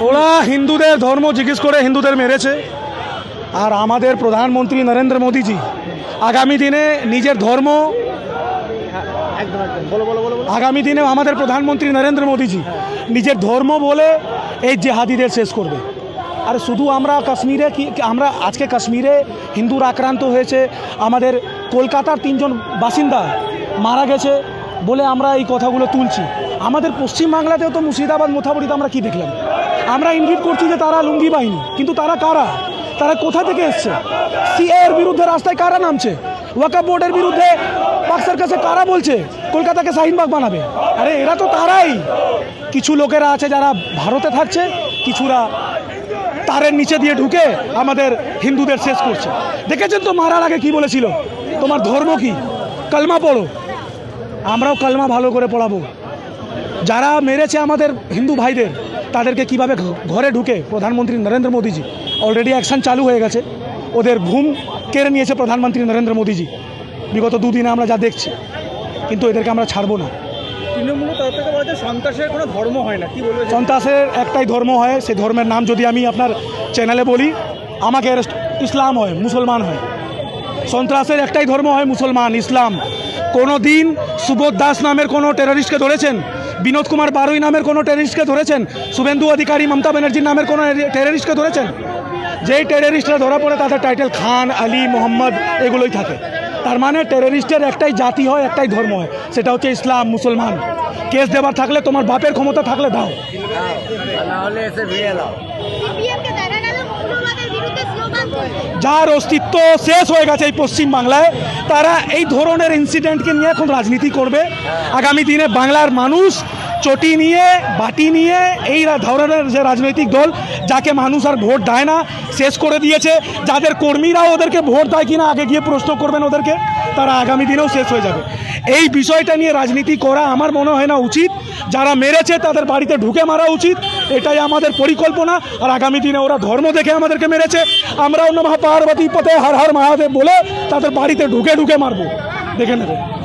ওরা হিন্দুদের ধর্ম জিজ্ঞেস করে হিন্দুদের মেরেছে। আর আমাদের প্রধানমন্ত্রী নরেন্দ্র মোদীজি আগামী দিনে নিজের ধর্ম আগামী দিনে আমাদের প্রধানমন্ত্রী নরেন্দ্র মোদীজি নিজের ধর্ম বলে এই জেহাদিদের শেষ করবে। আর শুধু আমরা কাশ্মীরে আমরা আজকে কাশ্মীরে হিন্দুরা আক্রান্ত হয়েছে, আমাদের কলকাতার 3 জন বাসিন্দা মারা গেছে বলে আমরা এই কথাগুলো তুলছি। আমাদের পশ্চিমবাংলাতেও তো মুর্শিদাবাদ মোথাবাড়িতে আমরা কি দেখলাম? আমরা ইঙ্গিত করছি যে তারা লুঙ্গি বাহিনী, কিন্তু তারা কারা? তারা কোথা থেকে এসছে? সিএ এর বিরুদ্ধে রাস্তায় কারা নামছে? ওয়াকফ বোর্ডের বিরুদ্ধে পাকসার কাছে কারা বলছে কলকাতাকে শাহিনবাগ বানাবে? আরে এরা তো তারাই। কিছু লোকেরা আছে যারা ভারতে থাকছে, কিছুরা তারের নিচে দিয়ে ঢুকে আমাদের হিন্দুদের শেষ করছে। দেখেছেন তো মারার আগে কি বলেছিল? তোমার ধর্ম কি? কালমা পড়ো। আমরাও কালমা ভালো করে পড়াবো। যারা মেরেছে আমাদের হিন্দু ভাইদের তাদেরকে কিভাবে ঘরে ঢুকে প্রধানমন্ত্রী নরেন্দ্র মোদীজি অলরেডি অ্যাকশন চালু হয়ে গেছে। ওদের ঘুম কেড়ে নিয়েছে প্রধানমন্ত্রী নরেন্দ্র মোদীজি বিগত 2 দিনে আমরা যা দেখছি। কিন্তু এদেরকে আমরা ছাড়বো না। তৃণমূলের তরফ থেকে বলা যায় সন্ত্রাসের কোনো ধর্ম হয় না, কি বলবেন? সন্ত্রাসের একটাই ধর্ম হয়, সেই ধর্মের নাম যদি আমি আপনার চ্যানেলে বলি আমাকে ইসলাম হয়, মুসলমান হয়। সন্ত্রাসের একটাই ধর্ম হয় মুসলমান, ইসলাম। কোনো দিন সুবোধ দাস নামের কোনো টেররিস্টকে ধরেছেন? বিনোদ কুমার বারুই নামের কোনো টেররিস্টকে ধরেছেন? শুভেন্দু অধিকারী, মমতা ব্যানার্জির নামের কোনো টেররিস্টকে ধরেছেন? যেই টেররিস্টরা ধরা পড়ে তাদের টাইটেল খান, আলী, মোহাম্মদ এগুলোই থাকে। তার মানে টেররিস্টের একটাই জাতি হয়, একটাই ধর্ম হয়, সেটা হচ্ছে ইসলাম, মুসলমান। কেস দেবার থাকলে তোমার বাপের ক্ষমতা থাকলে দাও। যার অস্তিত্ব শেষ হয়ে গেছে এই পশ্চিমবাংলায়, তারা এই ধরনের ইনসিডেন্টকে নিয়ে এখন রাজনীতি করবে। আগামী দিনে বাংলার মানুষ চটি নিয়ে, বাটি নিয়ে এই ধরনের যে রাজনৈতিক দল যাকে মানুষ আর ভোট দেয় না, শেষ করে দিয়েছে। যাদের কর্মীরাও ওদেরকে ভোট দেয় কিনা আগে গিয়ে প্রশ্ন করবেন ওদেরকে, তারা আগামী দিনেও শেষ হয়ে যাবে। এই বিষয়টা নিয়ে রাজনীতি করা আমার মনে হয় না উচিত। যারা মেরেছে তাদের বাড়িতে ঢুকে মারা উচিত, এটাই আমাদের পরিকল্পনা। আর আগামী দিনে ওরা ধর্ম দেখে আমাদেরকে মেরেছে, আমরাও নমঃ পার্বতী পতে হর হর মহাদেব বলে তাদের বাড়িতে ঢুকে ঢুকে মারবো, দেখে নেবে।